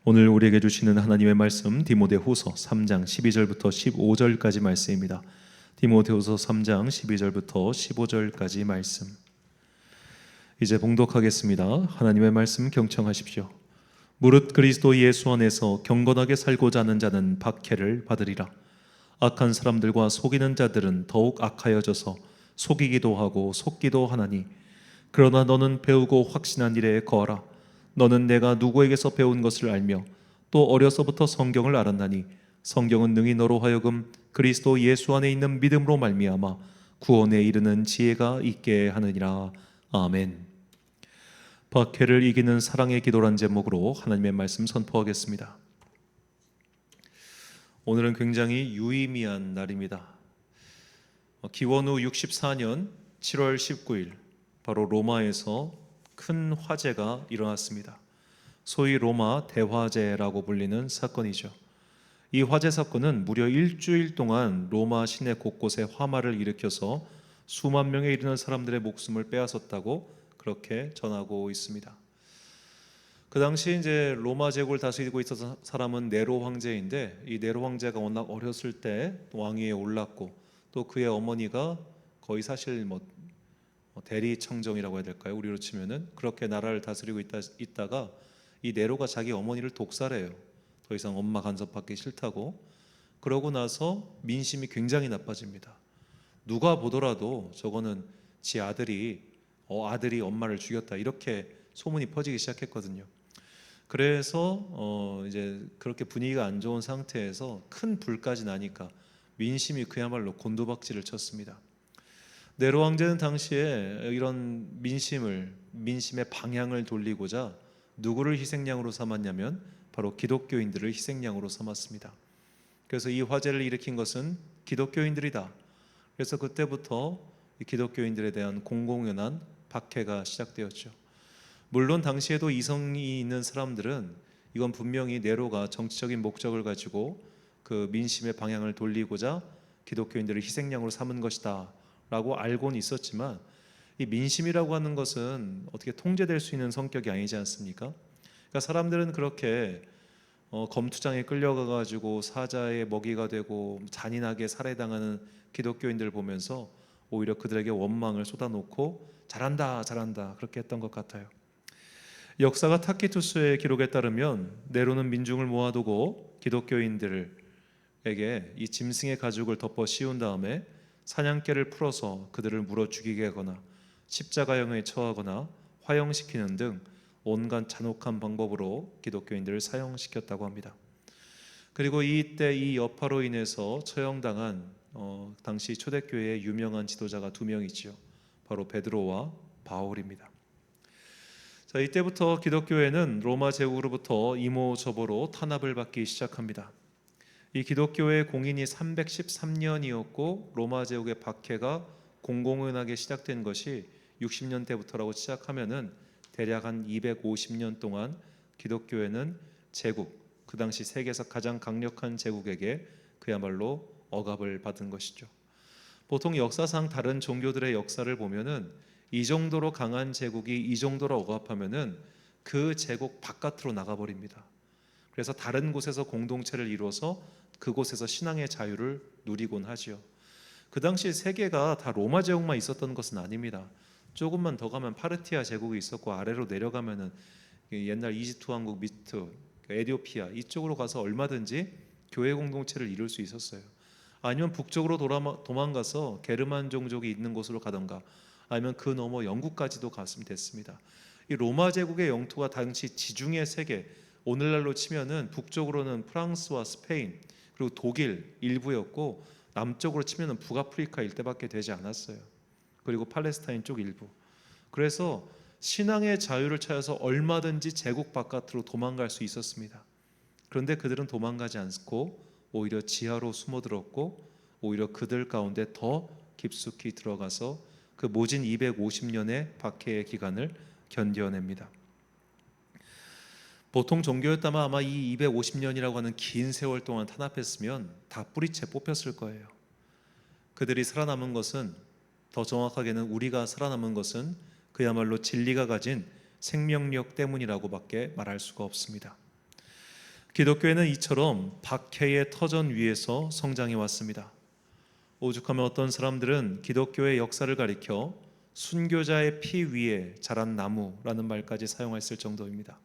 오늘 우리에게 주시는 하나님의 말씀 디모데후서 3장 12절부터 15절까지 말씀입니다. 디모데후서 3장 12절부터 15절까지 말씀. 이제 봉독하겠습니다. 하나님의 말씀 경청하십시오. 무릇 그리스도 예수 안에서 경건하게 살고자 하는 자는 박해를 받으리라. 악한 사람들과 속이는 자들은 더욱 악하여져서 속이기도 하고 속기도 하나니, 그러나 너는 배우고 확신한 일에 거하라. 너는 내가 누구에게서 배운 것을 알며 또 어려서부터 성경을 알았나니, 성경은 능히 너로 하여금 그리스도 예수 안에 있는 믿음으로 말미암아 구원에 이르는 지혜가 있게 하느니라. 아멘. 박해를 이기는 사랑의 기도란 제목으로 하나님의 말씀 선포하겠습니다. 오늘은 굉장히 유의미한 날입니다. 기원 후 64년 7월 19일 바로 로마에서 큰 화재가 일어났습니다. 소위 로마 대화재라고 불리는 사건이죠. 이 화재 사건은 무려 일주일 동안 로마 시내 곳곳에 화마를 일으켜서 수만 명에 이르는 사람들의 목숨을 빼앗았다고 그렇게 전하고 있습니다. 그 당시 이제 로마 제국을 다스리고 있었던 사람은 네로 황제인데, 이 네로 황제가 워낙 어렸을 때 왕위에 올랐고, 또 그의 어머니가 거의 사실 대리청정이라고 해야 될까요? 우리로 치면은 그렇게 나라를 다스리고 있다가 이 네로가 자기 어머니를 독살해요. 더 이상 엄마 간섭받기 싫다고. 그러고 나서 민심이 굉장히 나빠집니다. 누가 보더라도 저거는 지 아들이 엄마를 죽였다, 이렇게 소문이 퍼지기 시작했거든요. 그래서 이제 그렇게 분위기가 안 좋은 상태에서 큰 불까지 나니까 민심이 그야말로 곤두박질을 쳤습니다. 네로 황제는 당시에 이런 민심의 방향을 돌리고자 누구를 희생양으로 삼았냐면 바로 기독교인들을 희생양으로 삼았습니다. 그래서 이 화재를 일으킨 것은 기독교인들이다. 그래서 그때부터 이 기독교인들에 대한 공공연한 박해가 시작되었죠. 물론 당시에도 이성이 있는 사람들은 이건 분명히 네로가 정치적인 목적을 가지고 그 민심의 방향을 돌리고자 기독교인들을 희생양으로 삼은 것이다 라고 알고는 있었지만, 이 민심이라고 하는 것은 어떻게 통제될 수 있는 성격이 아니지 않습니까? 그러니까 사람들은 그렇게 검투장에 끌려가가지고 사자의 먹이가 되고 잔인하게 살해당하는 기독교인들을 보면서 오히려 그들에게 원망을 쏟아놓고 잘한다 잘한다 그렇게 했던 것 같아요. 역사가 타키투스의 기록에 따르면 네로는 민중을 모아두고 기독교인들에게 이 짐승의 가죽을 덮어 씌운 다음에 사냥개를 풀어서 그들을 물어 죽이게 하거나 십자가형에 처하거나 화형시키는 등 온갖 잔혹한 방법으로 기독교인들을 사형시켰다고 합니다. 그리고 이때 이 여파로 인해서 처형당한 당시 초대교회의 유명한 지도자가 두 명이지요. 바로 베드로와 바울입니다. 자, 이때부터 기독교회는 로마 제국으로부터 이모저모로 탄압을 받기 시작합니다. 이 기독교의 공인이 313년이었고 로마 제국의 박해가 공공연하게 시작된 것이 60년대부터라고 시작하면은 대략 한 250년 동안 기독교회는 제국, 그 당시 세계에서 가장 강력한 제국에게 그야말로 억압을 받은 것이죠. 보통 역사상 다른 종교들의 역사를 보면은 이 정도로 강한 제국이 이 정도로 억압하면은 그 제국 바깥으로 나가버립니다. 그래서 다른 곳에서 공동체를 이루어서 그곳에서 신앙의 자유를 누리곤 하지요. 그 당시 세계가 다 로마 제국만 있었던 것은 아닙니다. 조금만 더 가면 파르티아 제국이 있었고, 아래로 내려가면은 옛날 이집트 왕국 밑 에디오피아 이쪽으로 가서 얼마든지 교회 공동체를 이룰 수 있었어요. 아니면 북쪽으로 도망가서 게르만 종족이 있는 곳으로 가던가, 아니면 그 너머 영국까지도 갔으면 됐습니다. 이 로마 제국의 영토가 당시 지중해 세계, 오늘날로 치면은 북쪽으로는 프랑스와 스페인 그리고 독일 일부였고, 남쪽으로 치면은 북아프리카 일대밖에 되지 않았어요. 그리고 팔레스타인 쪽 일부. 그래서 신앙의 자유를 찾아서 얼마든지 제국 바깥으로 도망갈 수 있었습니다. 그런데 그들은 도망가지 않고 오히려 지하로 숨어들었고, 오히려 그들 가운데 더 깊숙이 들어가서 그 모진 250년의 박해의 기간을 견뎌냅니다. 보통 종교였다면 아마 이 250년이라고 하는 긴 세월 동안 탄압했으면 다 뿌리채 뽑혔을 거예요. 그들이 살아남은 것은, 더 정확하게는 우리가 살아남은 것은 그야말로 진리가 가진 생명력 때문이라고밖에 말할 수가 없습니다. 기독교회는 이처럼 박해의 터전 위에서 성장해 왔습니다. 오죽하면 어떤 사람들은 기독교의 역사를 가리켜 순교자의 피 위에 자란 나무라는 말까지 사용했을 정도입니다.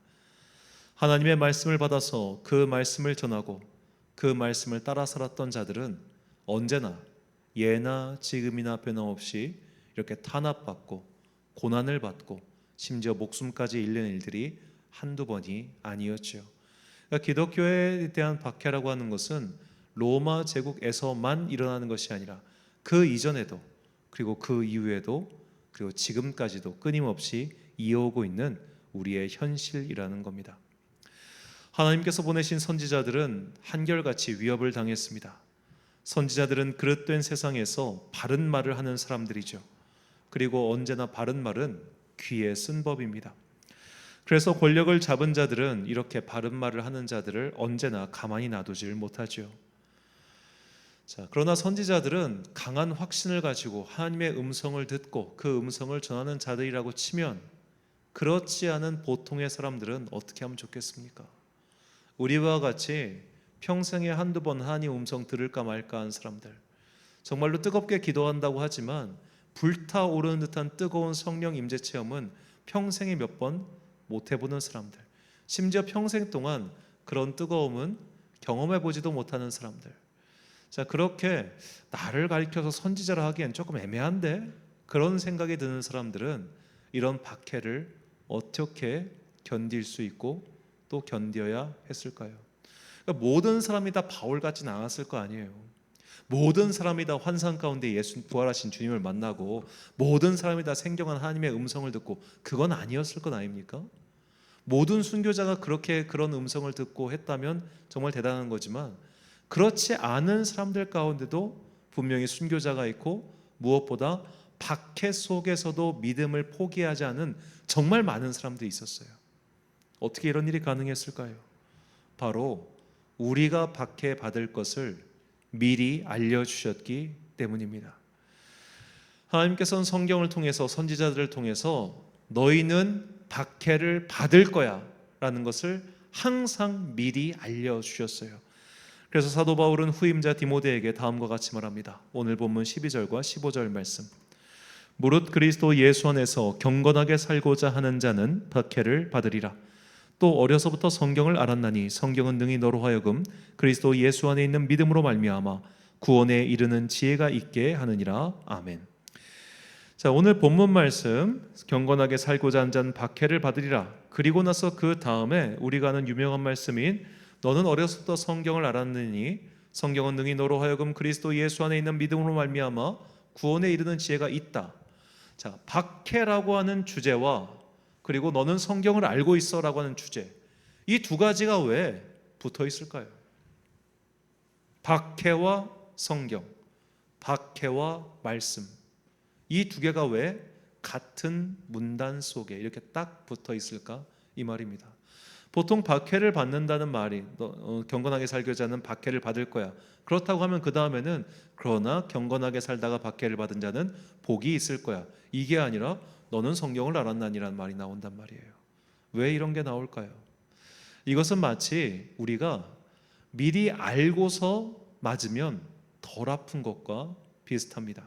하나님의 말씀을 받아서 그 말씀을 전하고 그 말씀을 따라 살았던 자들은 언제나 예나 지금이나 변함없이 이렇게 탄압받고 고난을 받고 심지어 목숨까지 잃는 일들이 한두 번이 아니었죠. 그러니까 기독교에 대한 박해라고 하는 것은 로마 제국에서만 일어나는 것이 아니라 그 이전에도 그리고 그 이후에도 그리고 지금까지도 끊임없이 이어오고 있는 우리의 현실이라는 겁니다. 하나님께서 보내신 선지자들은 한결같이 위협을 당했습니다. 선지자들은 그릇된 세상에서 바른 말을 하는 사람들이죠. 그리고 언제나 바른 말은 귀에 쓴 법입니다. 그래서 권력을 잡은 자들은 이렇게 바른 말을 하는 자들을 언제나 가만히 놔두질 못하죠. 그러나 선지자들은 강한 확신을 가지고 하나님의 음성을 듣고 그 음성을 전하는 자들이라고 치면 그렇지 않은 보통의 사람들은 어떻게 하면 좋겠습니까? 우리와 같이 평생에 한두 번 하나님 음성 들을까 말까 한 사람들, 정말로 뜨겁게 기도한다고 하지만 불타오르는 듯한 뜨거운 성령 임재 체험은 평생에 몇 번 못 해보는 사람들, 심지어 평생 동안 그런 뜨거움은 경험해 보지도 못하는 사람들. 그렇게 나를 가리켜서 선지자라 하기엔 조금 애매한데, 그런 생각이 드는 사람들은 이런 박해를 어떻게 견딜 수 있고 또 견뎌야 했을까요? 그러니까 모든 사람이 다 바울 같진 않았을 거 아니에요. 모든 사람이 다 환상 가운데 예수 부활하신 주님을 만나고 모든 사람이 다 생경한 하나님의 음성을 듣고 그건 아니었을 것 아닙니까? 모든 순교자가 그렇게 그런 음성을 듣고 했다면 정말 대단한 거지만 그렇지 않은 사람들 가운데도 분명히 순교자가 있고 무엇보다 박해 속에서도 믿음을 포기하지 않은 정말 많은 사람들이 있었어요. 어떻게 이런 일이 가능했을까요? 바로 우리가 박해받을 것을 미리 알려주셨기 때문입니다. 하나님께서는 성경을 통해서 선지자들을 통해서 너희는 박해를 받을 거야 라는 것을 항상 미리 알려주셨어요. 그래서 사도 바울은 후임자 디모데에게 다음과 같이 말합니다. 오늘 본문 12절과 15절 말씀. 무릇 그리스도 예수 안에서 경건하게 살고자 하는 자는 박해를 받으리라. 또 어려서부터 성경을 알았나니 성경은 능히 너로 하여금 그리스도 예수 안에 있는 믿음으로 말미암아 구원에 이르는 지혜가 있게 하느니라. 아멘. 오늘 본문 말씀, 경건하게 살고자 하는 자는 박해를 받으리라. 그리고 나서 그 다음에 우리가 아는 유명한 말씀인 너는 어려서부터 성경을 알았느니 성경은 능히 너로 하여금 그리스도 예수 안에 있는 믿음으로 말미암아 구원에 이르는 지혜가 있다. 박해라고 하는 주제와 그리고 너는 성경을 알고 있어라고 하는 주제, 이 두 가지가 왜 붙어 있을까요? 박해와 성경, 박해와 말씀, 이 두 개가 왜 같은 문단 속에 이렇게 딱 붙어 있을까? 이 말입니다. 보통 박해를 받는다는 말이 경건하게 살고자 하는 박해를 받을 거야. 그렇다고 하면 그 다음에는 그러나 경건하게 살다가 박해를 받은 자는 복이 있을 거야. 이게 아니라 너는 성경을 알았나니라는 말이 나온단 말이에요. 왜 이런 게 나올까요? 이것은 마치 우리가 미리 알고서 맞으면 덜 아픈 것과 비슷합니다.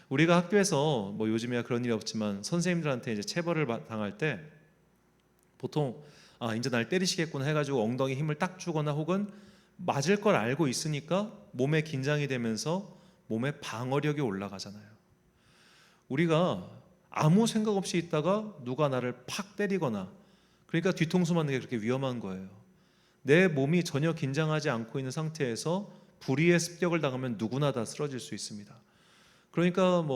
우리가 학교에서 요즘에야 그런 일이 없지만 선생님들한테 이제 체벌을 당할 때 보통 이제 날 때리시겠구나 해가지고 엉덩이 힘을 딱 주거나 혹은 맞을 걸 알고 있으니까 몸에 긴장이 되면서 몸에 방어력이 올라가잖아요. 우리가 아무 생각 없이 있다가 누가 나를 팍 때리거나, 그러니까 뒤통수 맞는 게 그렇게 위험한 거예요. 내 몸이 전혀 긴장하지 않고 있는 상태에서 불의의 습격을 당하면 누구나 다 쓰러질 수 있습니다. 그러니까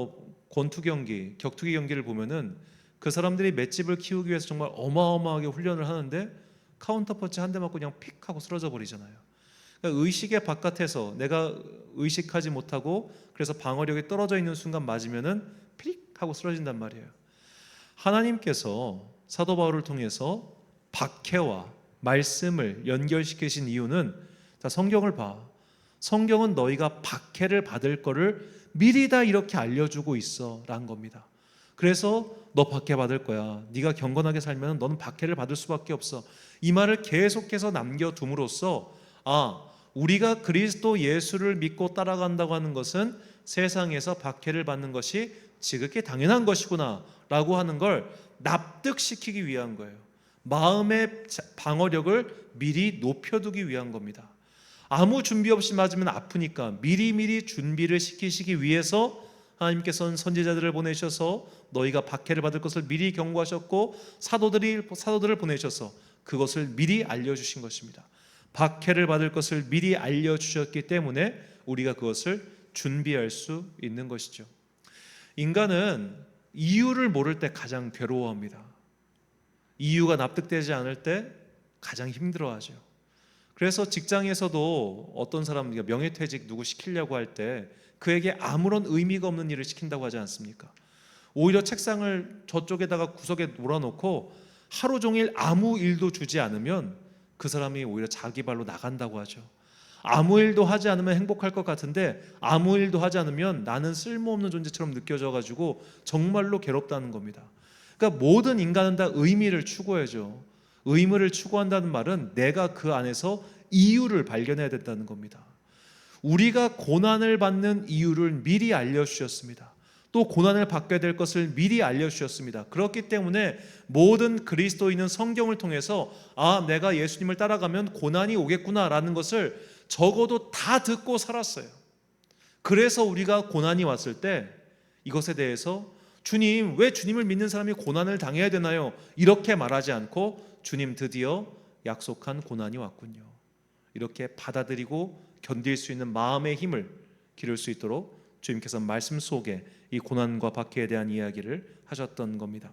권투 경기, 격투기 경기를 보면은 그 사람들이 맷집을 키우기 위해서 정말 어마어마하게 훈련을 하는데 카운터펀치 한 대 맞고 그냥 픽 하고 쓰러져 버리잖아요. 그러니까 의식의 바깥에서 내가 의식하지 못하고 그래서 방어력이 떨어져 있는 순간 맞으면은 픽 하고 쓰러진단 말이에요. 하나님께서 사도 바울을 통해서 박해와 말씀을 연결시키신 이유는, 자, 성경을 봐. 성경은 너희가 박해를 받을 거를 미리 다 이렇게 알려주고 있어 라는 겁니다. 그래서 너 박해 받을 거야. 네가 경건하게 살면 너는 박해를 받을 수밖에 없어. 이 말을 계속해서 남겨둠으로써 우리가 그리스도 예수를 믿고 따라간다고 하는 것은 세상에서 박해를 받는 것이 지극히 당연한 것이구나 라고 하는 걸 납득시키기 위한 거예요. 마음의 방어력을 미리 높여두기 위한 겁니다. 아무 준비 없이 맞으면 아프니까 미리미리 준비를 시키시기 위해서 하나님께서는 선지자들을 보내셔서 너희가 박해를 받을 것을 미리 경고하셨고 사도들을 보내셔서 그것을 미리 알려주신 것입니다. 박해를 받을 것을 미리 알려주셨기 때문에 우리가 그것을 준비할 수 있는 것이죠. 인간은 이유를 모를 때 가장 괴로워합니다. 이유가 납득되지 않을 때 가장 힘들어하죠. 그래서 직장에서도 어떤 사람 명예퇴직 누구 시키려고 할 때 그에게 아무런 의미가 없는 일을 시킨다고 하지 않습니까? 오히려 책상을 저쪽에다가 구석에 몰아놓고 하루 종일 아무 일도 주지 않으면 그 사람이 오히려 자기 발로 나간다고 하죠. 아무 일도 하지 않으면 행복할 것 같은데 아무 일도 하지 않으면 나는 쓸모없는 존재처럼 느껴져 가지고 정말로 괴롭다는 겁니다. 그러니까 모든 인간은 다 의미를 추구해야죠. 의무를 추구한다는 말은 내가 그 안에서 이유를 발견해야 된다는 겁니다. 우리가 고난을 받는 이유를 미리 알려주셨습니다. 또 고난을 받게 될 것을 미리 알려주셨습니다. 그렇기 때문에 모든 그리스도인은 성경을 통해서 내가 예수님을 따라가면 고난이 오겠구나라는 것을 적어도 다 듣고 살았어요. 그래서 우리가 고난이 왔을 때 이것에 대해서 주님, 왜 주님을 믿는 사람이 고난을 당해야 되나요? 이렇게 말하지 않고 주님, 드디어 약속한 고난이 왔군요. 이렇게 받아들이고 견딜 수 있는 마음의 힘을 기를 수 있도록 주님께서 말씀 속에 이 고난과 박해에 대한 이야기를 하셨던 겁니다.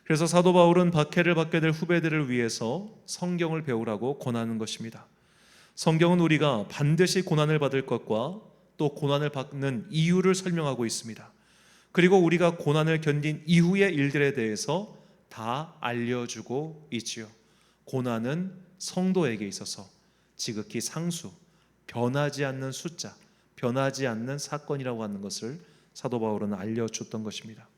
그래서 사도 바울은 박해를 받게 될 후배들을 위해서 성경을 배우라고 권하는 것입니다. 성경은 우리가 반드시 고난을 받을 것과 또 고난을 받는 이유를 설명하고 있습니다. 그리고 우리가 고난을 견딘 이후의 일들에 대해서 다 알려주고 있지요. 고난은 성도에게 있어서 지극히 상수, 변하지 않는 숫자, 변하지 않는 사건이라고 하는 것을 사도 바울은 알려줬던 것입니다.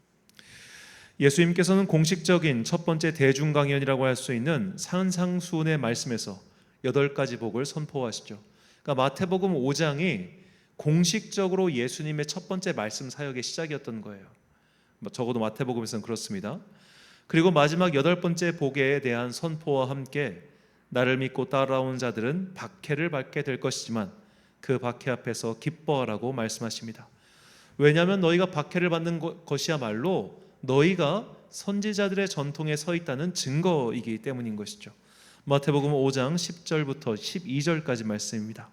예수님께서는 공식적인 첫 번째 대중 강연이라고 할 수 있는 산상수훈의 말씀에서 8가지 복을 선포하시죠. 그러니까 마태복음 5장이 공식적으로 예수님의 첫 번째 말씀 사역의 시작이었던 거예요. 적어도 마태복음에서는 그렇습니다. 그리고 마지막 8번째 복에 대한 선포와 함께 나를 믿고 따라온 자들은 박해를 받게 될 것이지만 그 박해 앞에서 기뻐하라고 말씀하십니다. 왜냐하면 너희가 박해를 받는 것이야말로 너희가 선지자들의 전통에 서 있다는 증거이기 때문인 것이죠. 마태복음 5장 10절부터 12절까지 말씀입니다.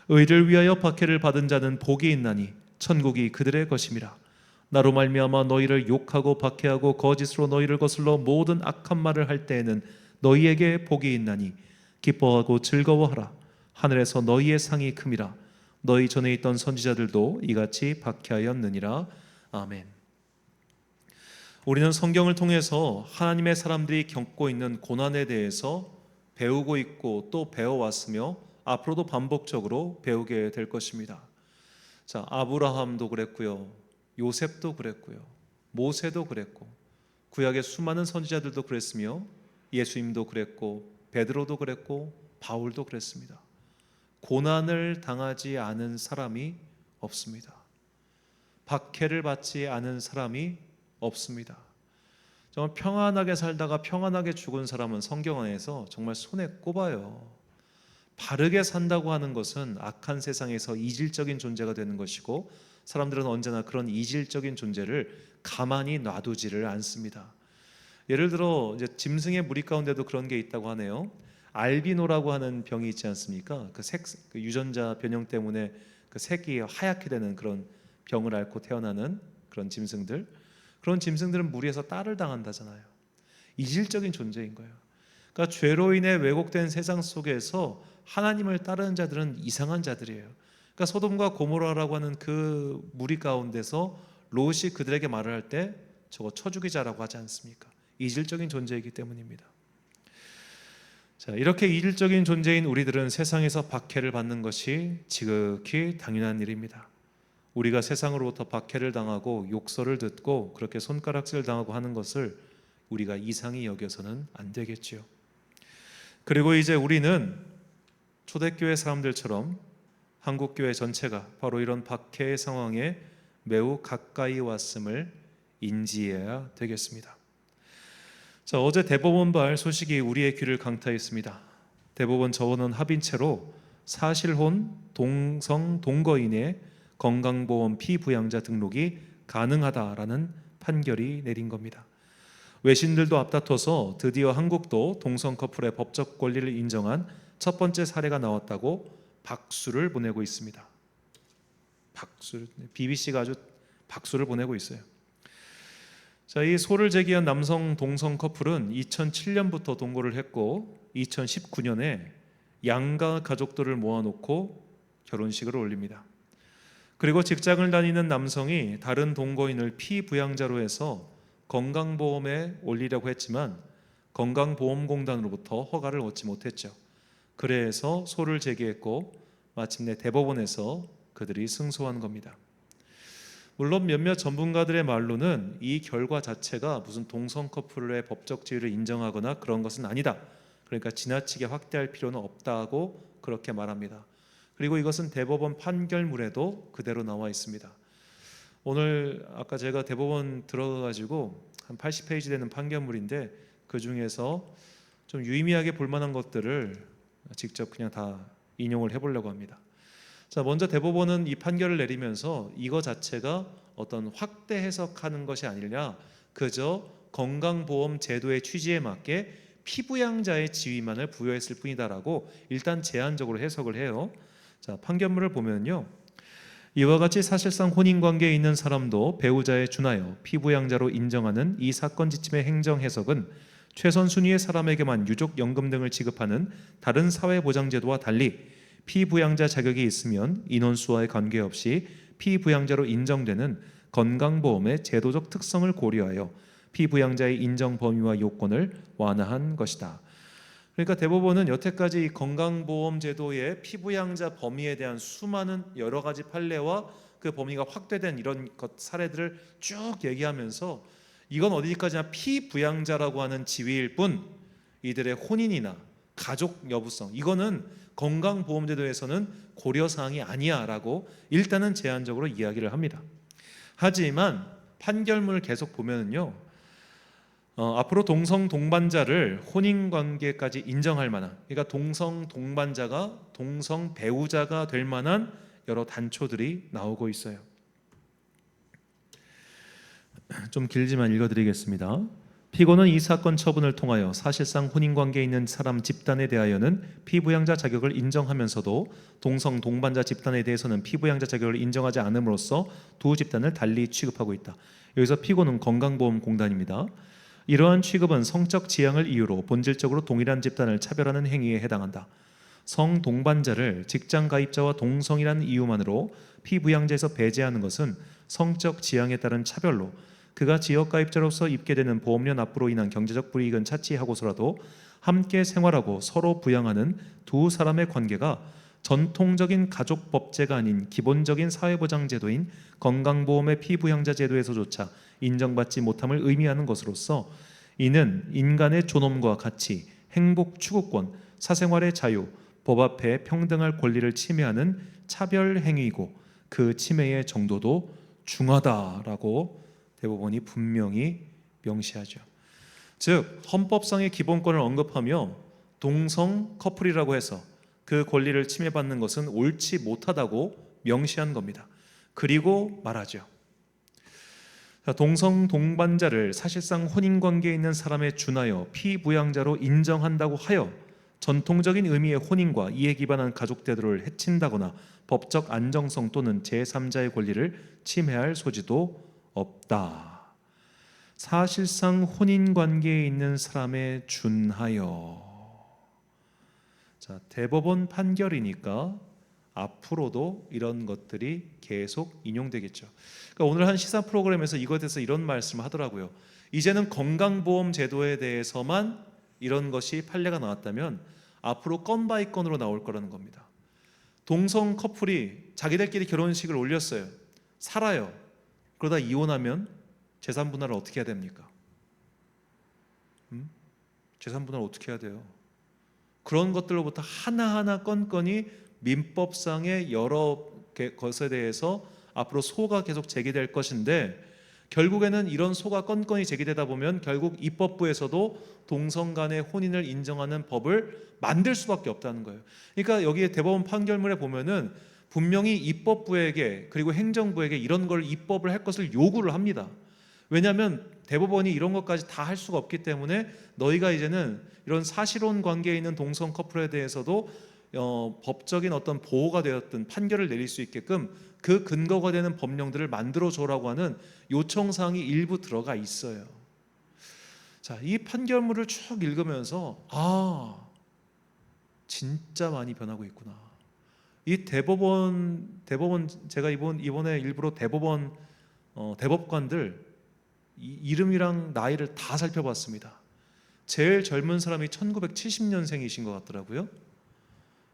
의를 위하여 박해를 받은 자는 복이 있나니 천국이 그들의 것임이라. 나로 말미암아 너희를 욕하고 박해하고 거짓으로 너희를 거슬러 모든 악한 말을 할 때에는 너희에게 복이 있나니 기뻐하고 즐거워하라. 하늘에서 너희의 상이 큼이라. 너희 전에 있던 선지자들도 이같이 박해하였느니라. 아멘. 우리는 성경을 통해서 하나님의 사람들이 겪고 있는 고난에 대해서 배우고 있고 또 배워왔으며 앞으로도 반복적으로 배우게 될 것입니다. 자, 아브라함도 그랬고요, 요셉도 그랬고요, 모세도 그랬고, 구약의 수많은 선지자들도 그랬으며 예수님도 그랬고 베드로도 그랬고 바울도 그랬습니다. 고난을 당하지 않은 사람이 없습니다. 박해를 받지 않은 사람이 없습니다. 정말 평안하게 살다가 평안하게 죽은 사람은 성경 안에서 정말 손에 꼽아요. 바르게 산다고 하는 것은 악한 세상에서 이질적인 존재가 되는 것이고 사람들은 언제나 그런 이질적인 존재를 가만히 놔두지를 않습니다. 예를 들어 이제 짐승의 무리 가운데도 그런 게 있다고 하네요. 알비노라고 하는 병이 있지 않습니까? 그 유전자 변형 때문에 그 색이 하얗게 되는 그런 병을 앓고 태어나는 그런 짐승들, 그런 짐승들은 무리에서 딸을 당한다잖아요. 이질적인 존재인 거예요. 그러니까 죄로 인해 왜곡된 세상 속에서 하나님을 따르는 자들은 이상한 자들이에요. 그러니까 소돔과 고모라라고 하는 그 무리 가운데서 롯이 그들에게 말을 할 때 저거 쳐 죽이자라고 하지 않습니까? 이질적인 존재이기 때문입니다. 자, 이렇게 이질적인 존재인 우리들은 세상에서 박해를 받는 것이 지극히 당연한 일입니다. 우리가 세상으로부터 박해를 당하고 욕설을 듣고 그렇게 손가락질 당하고 하는 것을 우리가 이상히 여겨서는 안 되겠지요. 그리고 이제 우리는 초대교회 사람들처럼 한국교회 전체가 바로 이런 박해의 상황에 매우 가까이 왔음을 인지해야 되겠습니다. 자, 어제 대법원발 소식이 우리의 귀를 강타했습니다. 대법원 저원은 합의체로 사실혼 동성 동거인의 건강보험 피부양자 등록이 가능하다라는 판결이 내린 겁니다. 외신들도 앞다퉈서 드디어 한국도 동성 커플의 법적 권리를 인정한 첫 번째 사례가 나왔다고 박수를 보내고 있습니다. 박수를, BBC가 아주 박수를 보내고 있어요. 자, 이 소를 제기한 남성 동성 커플은 2007년부터 동거를 했고 2019년에 양가 가족들을 모아놓고 결혼식을 올립니다. 그리고 직장을 다니는 남성이 다른 동거인을 피부양자로 해서 건강보험에 올리려고 했지만 건강보험공단으로부터 허가를 얻지 못했죠. 그래서 소를 제기했고 마침내 대법원에서 그들이 승소한 겁니다. 물론 몇몇 전문가들의 말로는 이 결과 자체가 무슨 동성 커플의 법적 지위를 인정하거나 그런 것은 아니다. 그러니까 지나치게 확대할 필요는 없다고 그렇게 말합니다. 그리고 이것은 대법원 판결문에도 그대로 나와 있습니다. 오늘 아까 제가 대법원 들어가가지고 한 80페이지 되는 판결문인데 그 중에서 좀 유의미하게 볼 만한 것들을 직접 그냥 다 인용을 해보려고 합니다. 자, 먼저 대법원은 이 판결을 내리면서 이거 자체가 어떤 확대 해석하는 것이 아니냐, 그저 건강보험 제도의 취지에 맞게 피부양자의 지위만을 부여했을 뿐이다라고 일단 제한적으로 해석을 해요. 자, 판결문을 보면요, 이와 같이 사실상 혼인관계에 있는 사람도 배우자에 준하여 피부양자로 인정하는 이 사건 지침의 행정 해석은 최선 순위의 사람에게만 유족연금 등을 지급하는 다른 사회보장제도와 달리 피부양자 자격이 있으면 인원수와의 관계없이 피부양자로 인정되는 건강보험의 제도적 특성을 고려하여 피부양자의 인정 범위와 요건을 완화한 것이다. 그러니까 대법원은 여태까지 건강보험 제도의 피부양자 범위에 대한 수많은 여러 가지 판례와 그 범위가 확대된 이런 사례들을 쭉 얘기하면서 이건 어디까지나 피부양자라고 하는 지위일 뿐 이들의 혼인이나 가족 여부성, 이거는 건강보험제도에서는 고려사항이 아니야 라고 일단은 제한적으로 이야기를 합니다. 하지만 판결문을 계속 보면은요, 앞으로 동성 동반자를 혼인관계까지 인정할 만한, 그러니까 동성 동반자가 동성 배우자가 될 만한 여러 단초들이 나오고 있어요. 좀 길지만 읽어드리겠습니다. 피고는 이 사건 처분을 통하여 사실상 혼인관계에 있는 사람 집단에 대하여는 피부양자 자격을 인정하면서도 동성 동반자 집단에 대해서는 피부양자 자격을 인정하지 않음으로써 두 집단을 달리 취급하고 있다. 여기서 피고는 건강보험공단입니다. 이러한 취급은 성적 지향을 이유로 본질적으로 동일한 집단을 차별하는 행위에 해당한다. 성동반자를 직장 가입자와 동성이라는 이유만으로 피부양자에서 배제하는 것은 성적 지향에 따른 차별로 그가 지역가입자로서 입게 되는 보험료 납부로 인한 경제적 불이익은 차치하고서라도 함께 생활하고 서로 부양하는 두 사람의 관계가 전통적인 가족법제가 아닌 기본적인 사회보장제도인 건강보험의 피부양자 제도에서조차 인정받지 못함을 의미하는 것으로서 이는 인간의 존엄과 가치, 행복 추구권, 사생활의 자유, 법 앞에 평등할 권리를 침해하는 차별 행위이고 그 침해의 정도도 중하다라고 대법원이 분명히 명시하죠. 즉 헌법상의 기본권을 언급하며 동성 커플이라고 해서 그 권리를 침해받는 것은 옳지 못하다고 명시한 겁니다. 그리고 말하죠. 동성 동반자를 사실상 혼인관계에 있는 사람에 준하여 피부양자로 인정한다고 하여 전통적인 의미의 혼인과 이에 기반한 가족제도를 해친다거나 법적 안정성 또는 제3자의 권리를 침해할 소지도 없다. 사실상 혼인관계에 있는 사람에 준하여. 자, 대법원 판결이니까 앞으로도 이런 것들이 계속 인용되겠죠. 그러니까 오늘 한 시사 프로그램에서 이것에 대해서 이런 말씀을 하더라고요. 이제는 건강보험 제도에 대해서만 이런 것이 판례가 나왔다면 앞으로 건 바이 건으로 나올 거라는 겁니다. 동성 커플이 자기들끼리 결혼식을 올렸어요. 살아요. 그러다 이혼하면 재산 분할을 어떻게 해야 됩니까? 재산 분할 어떻게 해야 돼요? 그런 것들로부터 하나하나 건건이 민법상의 여러 것에 대해서 앞으로 소가 계속 제기될 것인데, 결국에는 이런 소가 건건이 제기되다 보면 결국 입법부에서도 동성 간의 혼인을 인정하는 법을 만들 수밖에 없다는 거예요. 그러니까 여기에 대법원 판결문에 보면은 분명히 입법부에게 그리고 행정부에게 이런 걸 입법을 할 것을 요구를 합니다. 왜냐하면 대법원이 이런 것까지 다 할 수가 없기 때문에 너희가 이제는 이런 사실혼 관계에 있는 동성 커플에 대해서도 법적인 어떤 보호가 되었든 판결을 내릴 수 있게끔 그 근거가 되는 법령들을 만들어 줘라고 하는 요청사항이 일부 들어가 있어요. 자, 이 판결문을 쭉 읽으면서 진짜 많이 변하고 있구나. 이 대법원 제가 이번에 일부러 대법관들 이름이랑 나이를 다 살펴봤습니다. 제일 젊은 사람이 1970년생이신 것 같더라고요.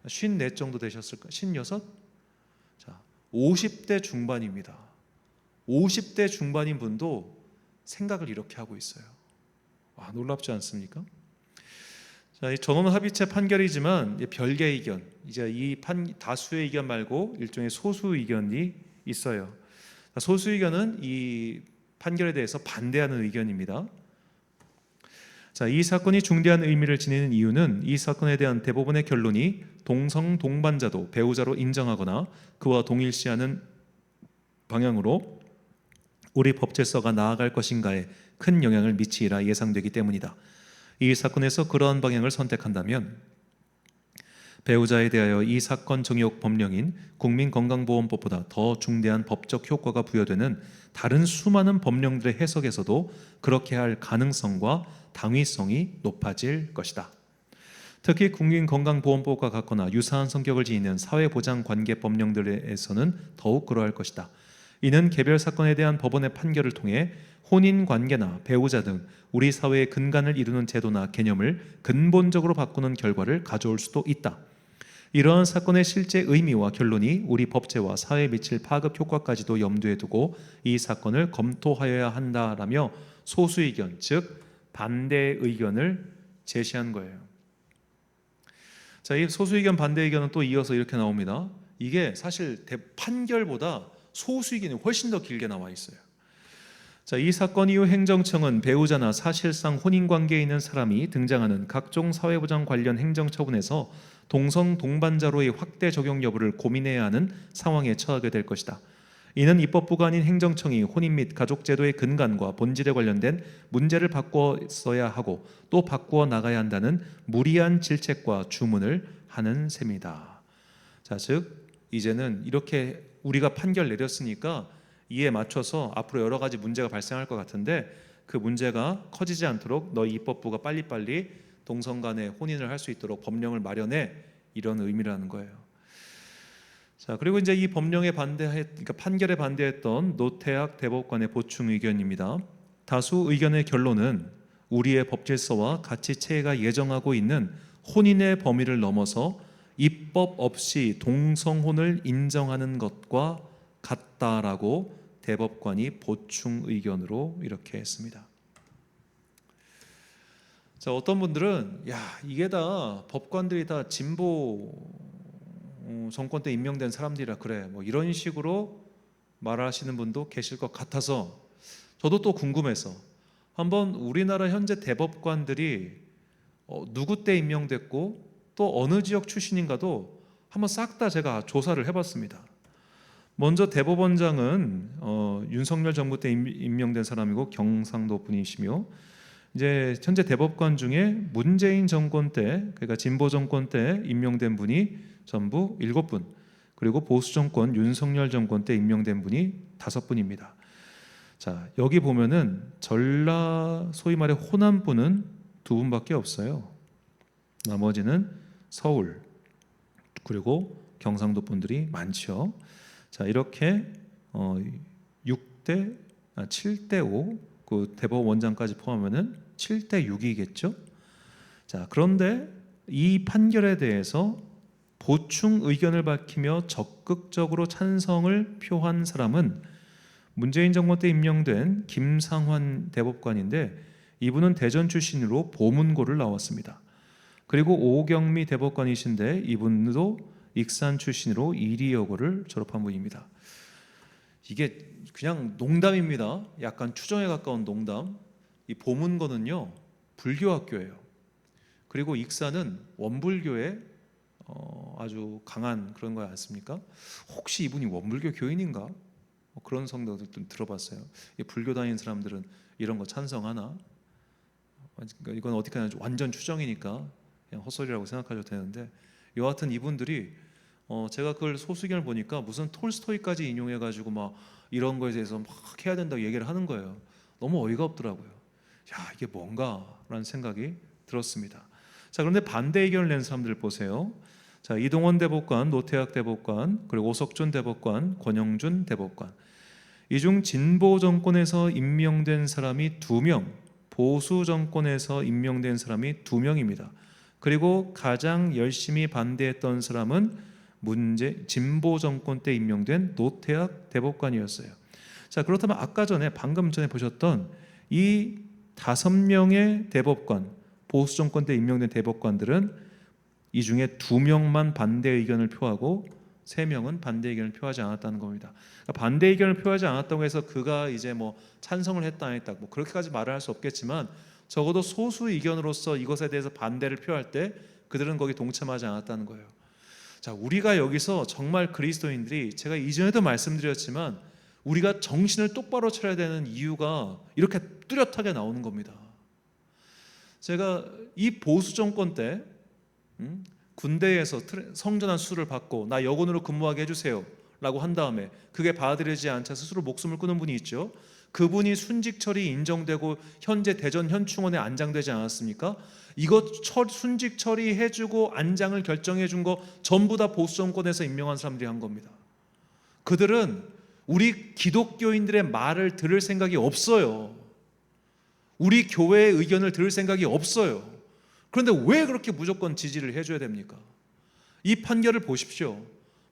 54 정도 되셨을까? 56? 자, 50대 중반입니다. 50대 중반인 분도 생각을 이렇게 하고 있어요. 놀랍지 않습니까? 자, 이 전원 합의체 판결이지만 별개 의견, 이제 이 다수의 의견 말고 일종의 소수 의견이 있어요. 소수 의견은 이 판결에 대해서 반대하는 의견입니다. 자, 이 사건이 중대한 의미를 지니는 이유는 이 사건에 대한 대법원의 결론이 동성 동반자도 배우자로 인정하거나 그와 동일시하는 방향으로 우리 법제서가 나아갈 것인가에 큰 영향을 미치리라 예상되기 때문이다. 이 사건에서 그러한 방향을 선택한다면 배우자에 대하여 이 사건 정의역 법령인 국민건강보험법보다 더 중대한 법적 효과가 부여되는 다른 수많은 법령들의 해석에서도 그렇게 할 가능성과 당위성이 높아질 것이다. 특히 국민건강보험법과 같거나 유사한 성격을 지니는 사회보장관계 법령들에서는 더욱 그러할 것이다. 이는 개별 사건에 대한 법원의 판결을 통해 혼인관계나 배우자 등 우리 사회의 근간을 이루는 제도나 개념을 근본적으로 바꾸는 결과를 가져올 수도 있다. 이러한 사건의 실제 의미와 결론이 우리 법제와 사회에 미칠 파급 효과까지도 염두에 두고 이 사건을 검토하여야 한다라며 소수 의견, 즉 반대 의견을 제시한 거예요. 자, 이 소수 의견 반대 의견은 또 이어서 이렇게 나옵니다. 이게 사실 판결보다 소수 의견이 훨씬 더 길게 나와 있어요. 자, 이 사건 이후 행정청은 배우자나 사실상 혼인관계에 있는 사람이 등장하는 각종 사회보장 관련 행정처분에서 동성 동반자로의 확대 적용 여부를 고민해야 하는 상황에 처하게 될 것이다. 이는 입법부가 아닌 행정청이 혼인 및 가족제도의 근간과 본질에 관련된 문제를 바꾸어야 하고 또 바꾸어 나가야 한다는 무리한 질책과 주문을 하는 셈이다. 자, 즉 이제는 이렇게 우리가 판결 내렸으니까 이에 맞춰서 앞으로 여러 가지 문제가 발생할 것 같은데 그 문제가 커지지 않도록 너희 입법부가 빨리빨리 동성 간의 혼인을 할 수 있도록 법령을 마련해, 이런 의미라는 거예요. 자, 그리고 이제 이 법령에 그러니까 판결에 반대했던 노태학 대법관의 보충 의견입니다. 다수 의견의 결론은 우리의 법질서와 가치 체계가 예정하고 있는 혼인의 범위를 넘어서 입법 없이 동성혼을 인정하는 것과 같다라고 대법관이 보충 의견으로 이렇게 했습니다. 자, 어떤 분들은 이게 다 법관들이 다 진보 정권 때 임명된 사람들이라 그래, 뭐 이런 식으로 말하시는 분도 계실 것 같아서 저도 또 궁금해서 한번 우리나라 현재 대법관들이 누구 때 임명됐고 또 어느 지역 출신인가도 한번 싹 다 제가 조사를 해봤습니다. 먼저 대법원장은 윤석열 정부 때 임명된 사람이고 경상도 분이시며, 이제 현재 대법관 중에 문재인 정권 때, 그러니까 진보 정권 때 임명된 분이 전부 7분, 그리고 보수 정권 윤석열 정권 때 임명된 분이 5분입니다. 자, 여기 보면은 소위 말해 호남분은 2분밖에 없어요. 나머지는 서울 그리고 경상도 분들이 많죠. 자, 이렇게 7대 5, 그 대법원장까지 포함하면은 7대 6이겠죠. 자, 그런데 이 판결에 대해서 보충 의견을 밝히며 적극적으로 찬성을 표한 사람은 문재인 정권 때 임명된 김상환 대법관인데 이분은 대전 출신으로 보문고를 나왔습니다. 그리고 오경미 대법관이신데 이분도 익산 출신으로 이리여고를 졸업한 분입니다. 이게 그냥 농담입니다. 약간 추정에 가까운 농담. 이 보문고는요 불교학교예요. 그리고 익산은 원불교의 아주 강한 그런 거 않습니까? 혹시 이분이 원불교 교인인가? 그런 성도들 좀 들어봤어요. 불교 다니는 사람들은 이런 거 찬성하나? 이건 어떻게 하냐, 완전 추정이니까 그냥 헛소리라고 생각하셔도 되는데, 여하튼 이분들이 제가 그걸 소수견을 보니까 무슨 톨스토이까지 인용해가지고 막 이런 거에 대해서 막 해야 된다고 얘기를 하는 거예요. 너무 어이가 없더라고요. 야, 이게 뭔가라는 생각이 들었습니다. 자, 그런데 반대 의견을 낸 사람들 보세요. 자, 이동원 대법관, 노태학 대법관, 그리고 오석준 대법관, 권영준 대법관. 이 중 진보 정권에서 임명된 사람이 2명, 보수 정권에서 임명된 사람이 2명입니다. 그리고 가장 열심히 반대했던 사람은 진보 정권 때 임명된 노태학 대법관이었어요. 자, 그렇다면 아까 전에 방금 전에 보셨던 이 5명의 대법관, 보수 정권 때 임명된 대법관들은 이 중에 2명만 반대 의견을 표하고 3명은 반대 의견을 표하지 않았다는 겁니다. 그러니까 반대 의견을 표하지 않았다고 해서 그가 이제 뭐 찬성을 했다 안 했다 뭐 그렇게까지 말을 할 수 없겠지만, 적어도 소수 의견으로서 이것에 대해서 반대를 표할 때 그들은 거기 동참하지 않았다는 거예요. 자, 우리가 여기서 정말 그리스도인들이, 제가 이전에도 말씀드렸지만 우리가 정신을 똑바로 차려야 되는 이유가 이렇게 뚜렷하게 나오는 겁니다. 제가 이 보수 정권 때 군대에서 성전환 수술을 받고 나 여군으로 근무하게 해주세요 라고 한 다음에 그게 받아들이지 않자 스스로 목숨을 끊은 분이 있죠. 그분이 순직처리 인정되고 현재 대전 현충원에 안장되지 않았습니까? 이것 순직처리 해주고 안장을 결정해 준 거 전부 다 보수 정권에서 임명한 사람들이 한 겁니다. 그들은 우리 기독교인들의 말을 들을 생각이 없어요. 우리 교회의 의견을 들을 생각이 없어요. 그런데 왜 그렇게 무조건 지지를 해줘야 됩니까? 이 판결을 보십시오.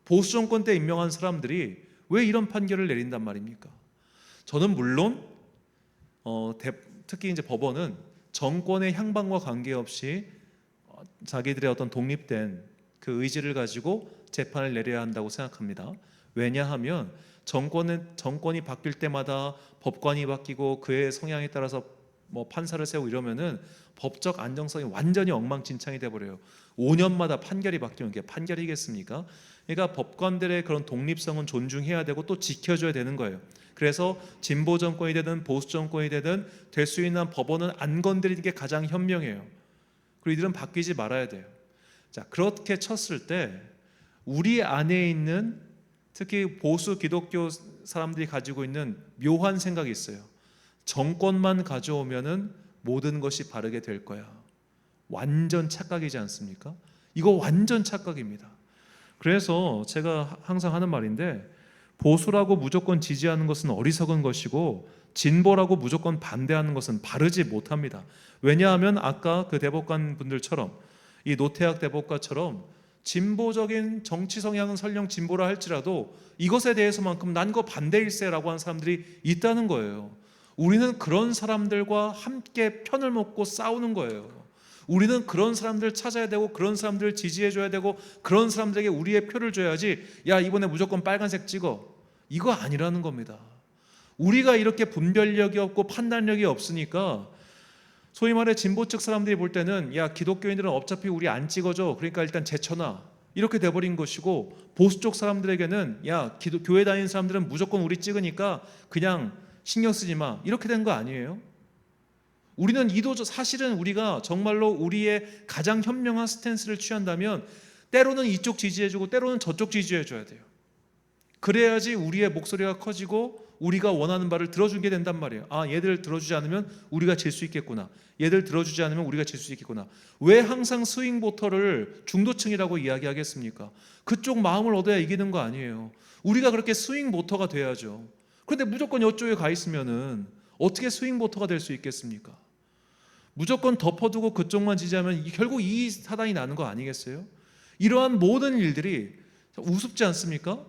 보수 정권 때 임명한 사람들이 왜 이런 판결을 내린단 말입니까? 저는 물론 특히 이제 법원은 정권의 향방과 관계없이 자기들의 어떤 독립된 그 의지를 가지고 재판을 내려야 한다고 생각합니다. 왜냐하면 정권이 바뀔 때마다 법관이 바뀌고 그의 성향에 따라서 뭐 판사를 세우고 이러면은 법적 안정성이 완전히 엉망진창이 돼버려요. 5년마다 판결이 바뀌는 게 판결이겠습니까? 그러니까 법관들의 그런 독립성은 존중해야 되고 또 지켜줘야 되는 거예요. 그래서 진보 정권이 되든 보수 정권이 되든 될 수 있는 법원은 안 건드리는 게 가장 현명해요. 그리고 이들은 바뀌지 말아야 돼요. 자, 그렇게 쳤을 때 우리 안에 있는 특히 보수 기독교 사람들이 가지고 있는 묘한 생각이 있어요. 정권만 가져오면은 모든 것이 바르게 될 거야. 완전 착각이지 않습니까? 이거 완전 착각입니다. 그래서 제가 항상 하는 말인데, 보수라고 무조건 지지하는 것은 어리석은 것이고 진보라고 무조건 반대하는 것은 바르지 못합니다. 왜냐하면 아까 그 대법관 분들처럼, 이 노태학 대법관처럼 진보적인 정치 성향은 설령 진보라 할지라도 이것에 대해서만큼 난 거 반대일세라고 하는 사람들이 있다는 거예요. 우리는 그런 사람들과 함께 편을 먹고 싸우는 거예요. 우리는 그런 사람들을 찾아야 되고 그런 사람들을 지지해줘야 되고 그런 사람들에게 우리의 표를 줘야지, 야 이번에 무조건 빨간색 찍어, 이거 아니라는 겁니다. 우리가 이렇게 분별력이 없고 판단력이 없으니까 소위 말해 진보 측 사람들이 볼 때는 야 기독교인들은 어차피 우리 안 찍어줘, 그러니까 일단 제쳐놔, 이렇게 돼버린 것이고, 보수 쪽 사람들에게는 야 교회 다니는 사람들은 무조건 우리 찍으니까 그냥 신경 쓰지 마, 이렇게 된 거 아니에요? 우리는 사실은 우리가 정말로 우리의 가장 현명한 스탠스를 취한다면 때로는 이쪽 지지해주고 때로는 저쪽 지지해줘야 돼요. 그래야지 우리의 목소리가 커지고 우리가 원하는 바를 들어주게 된단 말이에요. 아, 얘들 들어주지 않으면 우리가 질 수 있겠구나, 얘들 들어주지 않으면 우리가 질 수 있겠구나. 왜 항상 스윙 보터를 중도층이라고 이야기하겠습니까? 그쪽 마음을 얻어야 이기는 거 아니에요. 우리가 그렇게 스윙 보터가 돼야죠. 그런데 무조건 이쪽에 가 있으면은 어떻게 스윙 보터가 될 수 있겠습니까? 무조건 덮어두고 그쪽만 지지하면 결국 이 사단이 나는 거 아니겠어요? 이러한 모든 일들이 우습지 않습니까?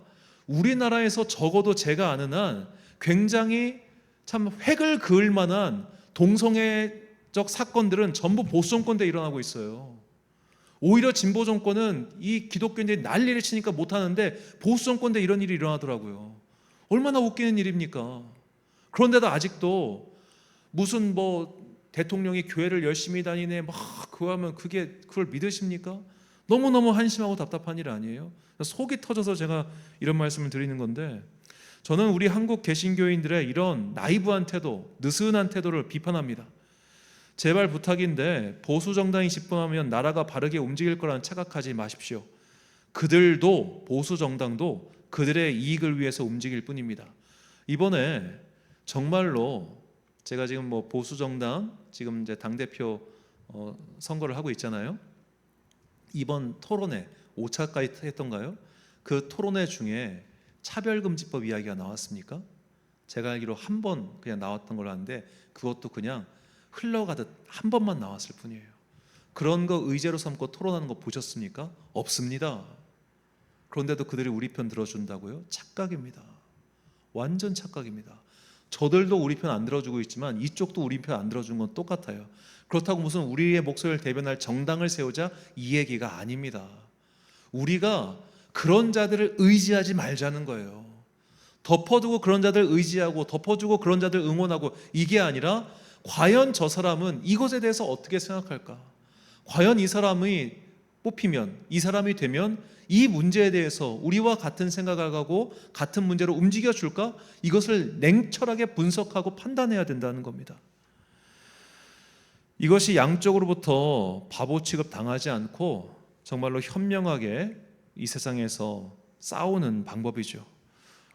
우리나라에서 적어도 제가 아는 한 굉장히 참 획을 그을 만한 동성애적 사건들은 전부 보수 정권 때 일어나고 있어요. 오히려 진보 정권은 이 기독교인들이 난리를 치니까 못하는데 보수 정권 때 이런 일이 일어나더라고요. 얼마나 웃기는 일입니까? 그런데도 아직도 무슨 대통령이 교회를 열심히 다니네 막 그거 하면 그걸 믿으십니까? 너무너무 한심하고 답답한 일 아니에요? 속이 터져서 제가 이런 말씀을 드리는 건데, 저는 우리 한국 개신교인들의 이런 나이브한 태도, 느슨한 태도를 비판합니다. 제발 부탁인데 보수 정당이 집권하면 나라가 바르게 움직일 거라는 착각하지 마십시오. 그들도, 보수 정당도 그들의 이익을 위해서 움직일 뿐입니다. 이번에 정말로 제가 지금 보수 정당 지금 이제 당대표 선거를 하고 있잖아요. 이번 토론회 5차까지 했던가요? 그 토론회 중에 차별금지법 이야기가 나왔습니까? 제가 알기로 한 번 그냥 나왔던 걸로 아는데, 그것도 그냥 흘러가듯 한 번만 나왔을 뿐이에요. 그런 거 의제로 삼고 토론하는 거 보셨습니까? 없습니다. 그런데도 그들이 우리 편 들어준다고요? 착각입니다. 완전 착각입니다. 저들도 우리 편 안 들어주고 있지만 이쪽도 우리 편 안 들어주는 건 똑같아요. 그렇다고 무슨 우리의 목소리를 대변할 정당을 세우자, 이 얘기가 아닙니다. 우리가 그런 자들을 의지하지 말자는 거예요. 덮어두고 그런 자들 의지하고 덮어주고 그런 자들 응원하고, 이게 아니라 과연 저 사람은 이것에 대해서 어떻게 생각할까? 과연 이 사람이 뽑히면, 이 사람이 되면 이 문제에 대해서 우리와 같은 생각을 하고 같은 문제로 움직여 줄까? 이것을 냉철하게 분석하고 판단해야 된다는 겁니다. 이것이 양쪽으로부터 바보 취급 당하지 않고 정말로 현명하게 이 세상에서 싸우는 방법이죠.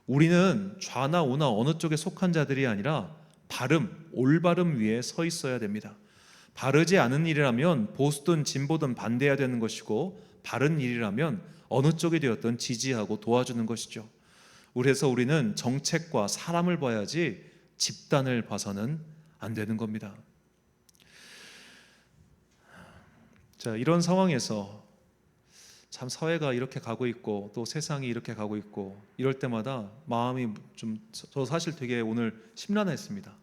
우리는 좌나 우나 어느 쪽에 속한 자들이 아니라 바름, 올바름 위에 서 있어야 됩니다. 바르지 않은 일이라면 보수든 진보든 반대해야 되는 것이고, 바른 일이라면 어느 쪽이 되었든 지지하고 도와주는 것이죠. 그래서 우리는 정책과 사람을 봐야지 집단을 봐서는 안 되는 겁니다. 자, 이런 상황에서 참 사회가 이렇게 가고 있고 또 세상이 이렇게 가고 있고 이럴 때마다 마음이 저 사실 되게 오늘 심란했습니다.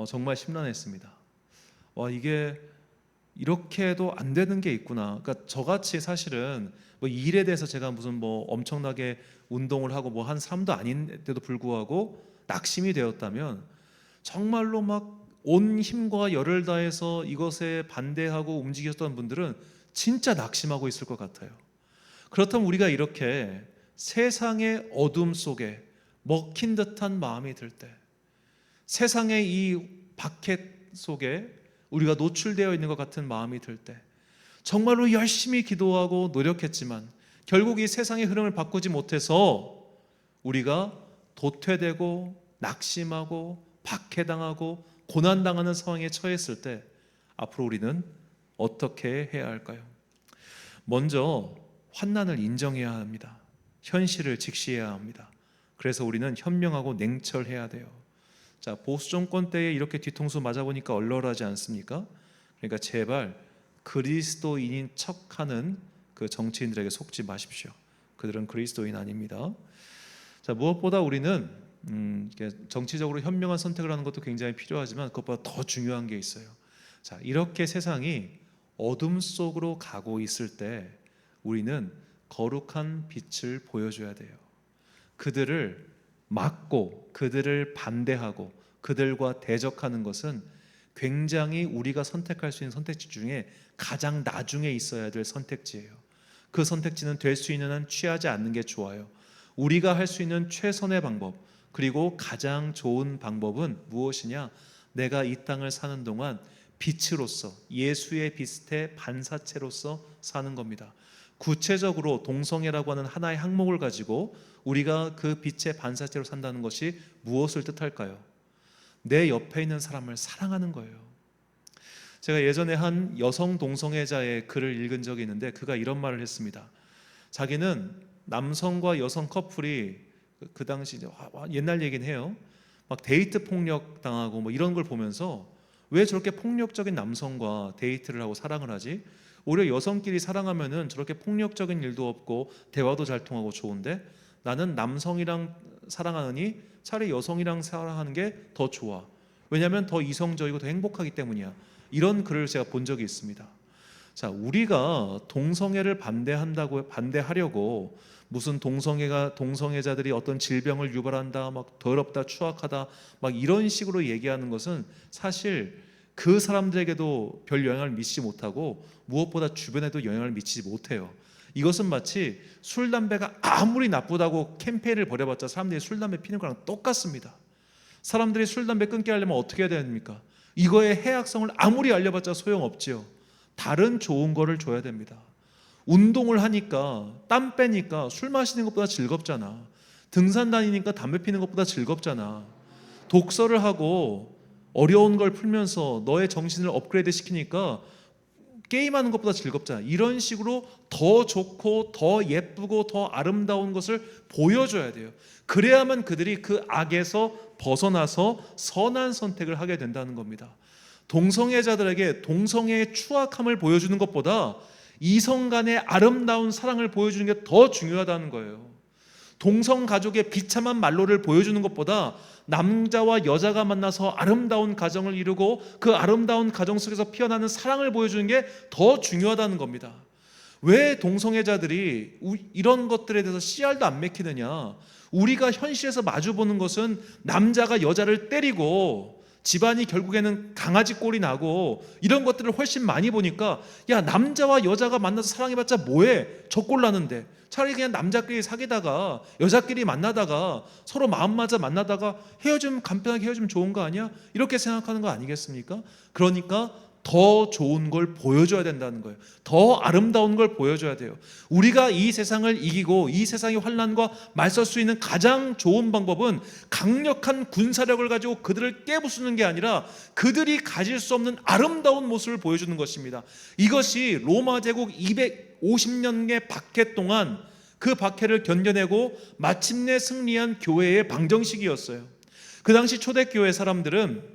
정말 심란했습니다. 이게 이렇게 해도 안 되는 게 있구나. 그러니까 저같이 사실은 일에 대해서 제가 무슨 엄청나게 운동을 하고 한 사람도 아닌데도 불구하고 낙심이 되었다면, 정말로 막 온 힘과 열을 다해서 이것에 반대하고 움직였던 분들은 진짜 낙심하고 있을 것 같아요. 그렇다면 우리가 이렇게 세상의 어둠 속에 먹힌 듯한 마음이 들 때, 세상의 이 바켓 속에 우리가 노출되어 있는 것 같은 마음이 들 때, 정말로 열심히 기도하고 노력했지만 결국 이 세상의 흐름을 바꾸지 못해서 우리가 도태되고 낙심하고 박해당하고 고난당하는 상황에 처했을 때, 앞으로 우리는 어떻게 해야 할까요? 먼저 환난을 인정해야 합니다. 현실을 직시해야 합니다. 그래서 우리는 현명하고 냉철해야 돼요. 자, 보수 정권 때에 이렇게 뒤통수 맞아보니까 얼얼하지 않습니까? 그러니까 제발 그리스도인인 척하는 그 정치인들에게 속지 마십시오. 그들은 그리스도인 아닙니다. 자, 무엇보다 우리는 정치적으로 현명한 선택을 하는 것도 굉장히 필요하지만 그것보다 더 중요한 게 있어요. 자, 이렇게 세상이 어둠 속으로 가고 있을 때 우리는 거룩한 빛을 보여줘야 돼요. 그들을 막고 그들을 반대하고 그들과 대적하는 것은 굉장히 우리가 선택할 수 있는 선택지 중에 가장 나중에 있어야 될 선택지예요. 그 선택지는 될 수 있는 한 취하지 않는 게 좋아요. 우리가 할 수 있는 최선의 방법, 그리고 가장 좋은 방법은 무엇이냐? 내가 이 땅을 사는 동안 빛으로서, 예수의 빛의 반사체로서 사는 겁니다. 구체적으로 동성애라고 하는 하나의 항목을 가지고 우리가 그 빛의 반사체로 산다는 것이 무엇을 뜻할까요? 내 옆에 있는 사람을 사랑하는 거예요. 제가 예전에 한 여성 동성애자의 글을 읽은 적이 있는데, 그가 이런 말을 했습니다. 자기는 남성과 여성 커플이 그 당시 옛날 얘기는 해요. 막 데이트 폭력 당하고 이런 걸 보면서, 왜 저렇게 폭력적인 남성과 데이트를 하고 사랑을 하지? 오히려 여성끼리 사랑하면은 저렇게 폭력적인 일도 없고 대화도 잘 통하고 좋은데, 나는 남성이랑 사랑하느니 차라리 여성이랑 사랑하는 게 더 좋아. 왜냐하면 더 이성적이고 더 행복하기 때문이야. 이런 글을 제가 본 적이 있습니다. 자, 우리가 동성애를 반대하려고 무슨 동성애자들이 어떤 질병을 유발한다, 막 더럽다, 추악하다, 막 이런 식으로 얘기하는 것은 사실 그 사람들에게도 별 영향을 미치지 못하고 무엇보다 주변에도 영향을 미치지 못해요. 이것은 마치 술, 담배가 아무리 나쁘다고 캠페인을 벌여봤자 사람들이 술, 담배 피는 거랑 똑같습니다. 사람들이 술, 담배 끊게 하려면 어떻게 해야 됩니까? 이거의 해악성을 아무리 알려봤자 소용없지요. 다른 좋은 거를 줘야 됩니다. 운동을 하니까, 땀 빼니까 술 마시는 것보다 즐겁잖아. 등산 다니니까 담배 피는 것보다 즐겁잖아. 독서를 하고 어려운 걸 풀면서 너의 정신을 업그레이드 시키니까 게임하는 것보다 즐겁잖아. 이런 식으로 더 좋고 더 예쁘고 더 아름다운 것을 보여줘야 돼요. 그래야만 그들이 그 악에서 벗어나서 선한 선택을 하게 된다는 겁니다. 동성애자들에게 동성애의 추악함을 보여주는 것보다 이성 간의 아름다운 사랑을 보여주는 게 더 중요하다는 거예요. 동성 가족의 비참한 말로를 보여주는 것보다 남자와 여자가 만나서 아름다운 가정을 이루고 그 아름다운 가정 속에서 피어나는 사랑을 보여주는 게 더 중요하다는 겁니다. 왜 동성애자들이 이런 것들에 대해서 씨알도 안 맥히느냐? 우리가 현실에서 마주보는 것은 남자가 여자를 때리고 집안이 결국에는 강아지 꼴이 나고 이런 것들을 훨씬 많이 보니까, 야, 남자와 여자가 만나서 사랑해봤자 뭐해? 저 꼴 나는데 차라리 그냥 남자끼리 사귀다가 여자끼리 만나다가 서로 마음 맞아 만나다가 헤어지면 간편하게 헤어지면 좋은 거 아니야? 이렇게 생각하는 거 아니겠습니까? 그러니까 더 좋은 걸 보여줘야 된다는 거예요. 더 아름다운 걸 보여줘야 돼요. 우리가 이 세상을 이기고 이 세상의 환난과 맞설 수 있는 가장 좋은 방법은 강력한 군사력을 가지고 그들을 깨부수는 게 아니라 그들이 가질 수 없는 아름다운 모습을 보여주는 것입니다. 이것이 로마 제국 250년의 박해 동안 그 박해를 견뎌내고 마침내 승리한 교회의 방정식이었어요. 그 당시 초대교회 사람들은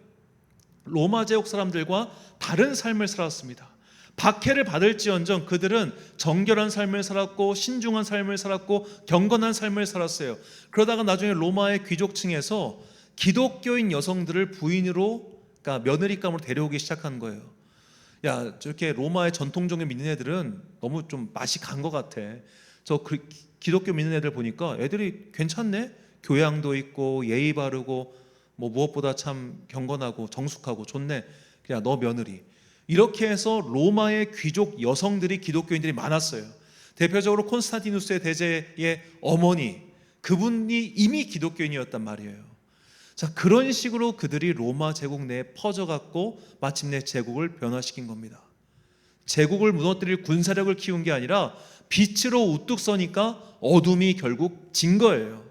로마 제국 사람들과 다른 삶을 살았습니다. 박해를 받을지언정 그들은 정결한 삶을 살았고 신중한 삶을 살았고 경건한 삶을 살았어요. 그러다가 나중에 로마의 귀족층에서 기독교인 여성들을 부인으로, 그러니까 며느리감으로 데려오기 시작한 거예요. 야, 저렇게 로마의 전통적인 믿는 애들은 너무 좀 맛이 간 것 같아. 기독교 믿는 애들 보니까 애들이 괜찮네. 교양도 있고 예의 바르고 무엇보다 참 경건하고 정숙하고 좋네. 그냥 너 며느리. 이렇게 해서 로마의 귀족 여성들이 기독교인들이 많았어요. 대표적으로 콘스탄티누스의 대제의 어머니, 그분이 이미 기독교인이었단 말이에요. 자, 그런 식으로 그들이 로마 제국 내에 퍼져갔고 마침내 제국을 변화시킨 겁니다. 제국을 무너뜨릴 군사력을 키운 게 아니라 빛으로 우뚝 서니까 어둠이 결국 진 거예요.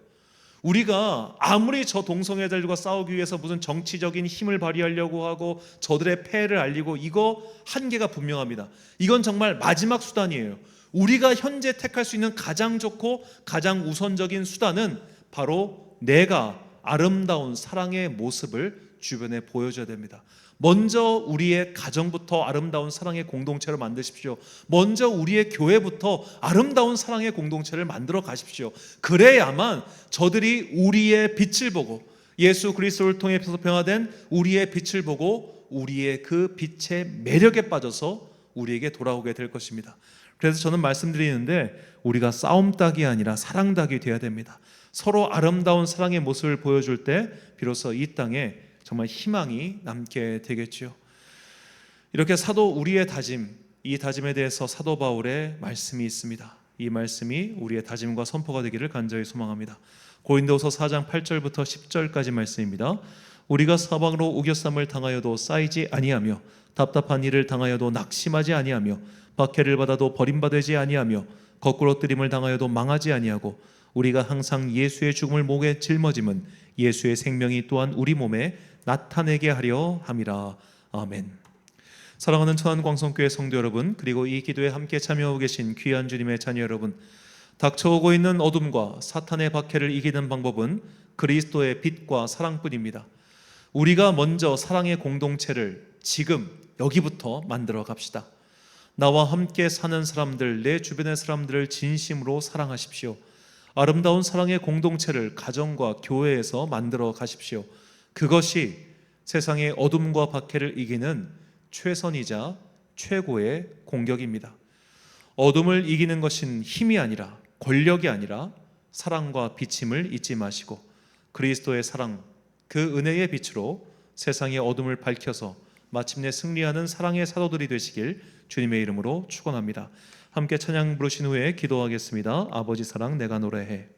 우리가 아무리 저 동성애자들과 싸우기 위해서 무슨 정치적인 힘을 발휘하려고 하고 저들의 폐해를 알리고, 이거 한계가 분명합니다. 이건 정말 마지막 수단이에요. 우리가 현재 택할 수 있는 가장 좋고 가장 우선적인 수단은 바로 내가 아름다운 사랑의 모습을 주변에 보여줘야 됩니다. 먼저 우리의 가정부터 아름다운 사랑의 공동체를 만드십시오. 먼저 우리의 교회부터 아름다운 사랑의 공동체를 만들어 가십시오. 그래야만 저들이 우리의 빛을 보고, 예수 그리스도를 통해서 변화된 우리의 빛을 보고 우리의 그 빛의 매력에 빠져서 우리에게 돌아오게 될 것입니다. 그래서 저는 말씀드리는데, 우리가 싸움닭이 아니라 사랑닭이 되어야 됩니다. 서로 아름다운 사랑의 모습을 보여줄 때 비로소 이 땅에 정말 희망이 남게 되겠지요. 이렇게 우리의 다짐, 이 다짐에 대해서 사도 바울의 말씀이 있습니다. 이 말씀이 우리의 다짐과 선포가 되기를 간절히 소망합니다. 고린도서 4장 8절부터 10절까지 말씀입니다. 우리가 사방으로 우겨쌈을 당하여도 쌓이지 아니하며 답답한 일을 당하여도 낙심하지 아니하며 박해를 받아도 버림받지 아니하며 거꾸로 뜨림을 당하여도 망하지 아니하고 우리가 항상 예수의 죽음을 목에 짊어짐은 예수의 생명이 또한 우리 몸에 나타내게 하려 함이라. 아멘. 사랑하는 천안광성교회 성도 여러분, 그리고 이 기도에 함께 참여하고 계신 귀한 주님의 자녀 여러분, 닥쳐오고 있는 어둠과 사탄의 박해를 이기는 방법은 그리스도의 빛과 사랑뿐입니다. 우리가 먼저 사랑의 공동체를 지금 여기부터 만들어 갑시다. 나와 함께 사는 사람들, 내 주변의 사람들을 진심으로 사랑하십시오. 아름다운 사랑의 공동체를 가정과 교회에서 만들어 가십시오. 그것이 세상의 어둠과 박해를 이기는 최선이자 최고의 공격입니다. 어둠을 이기는 것은 힘이 아니라, 권력이 아니라 사랑과 빛임을 잊지 마시고 그리스도의 사랑, 그 은혜의 빛으로 세상의 어둠을 밝혀서 마침내 승리하는 사랑의 사도들이 되시길 주님의 이름으로 축원합니다. 함께 찬양 부르신 후에 기도하겠습니다. 아버지 사랑 내가 노래해.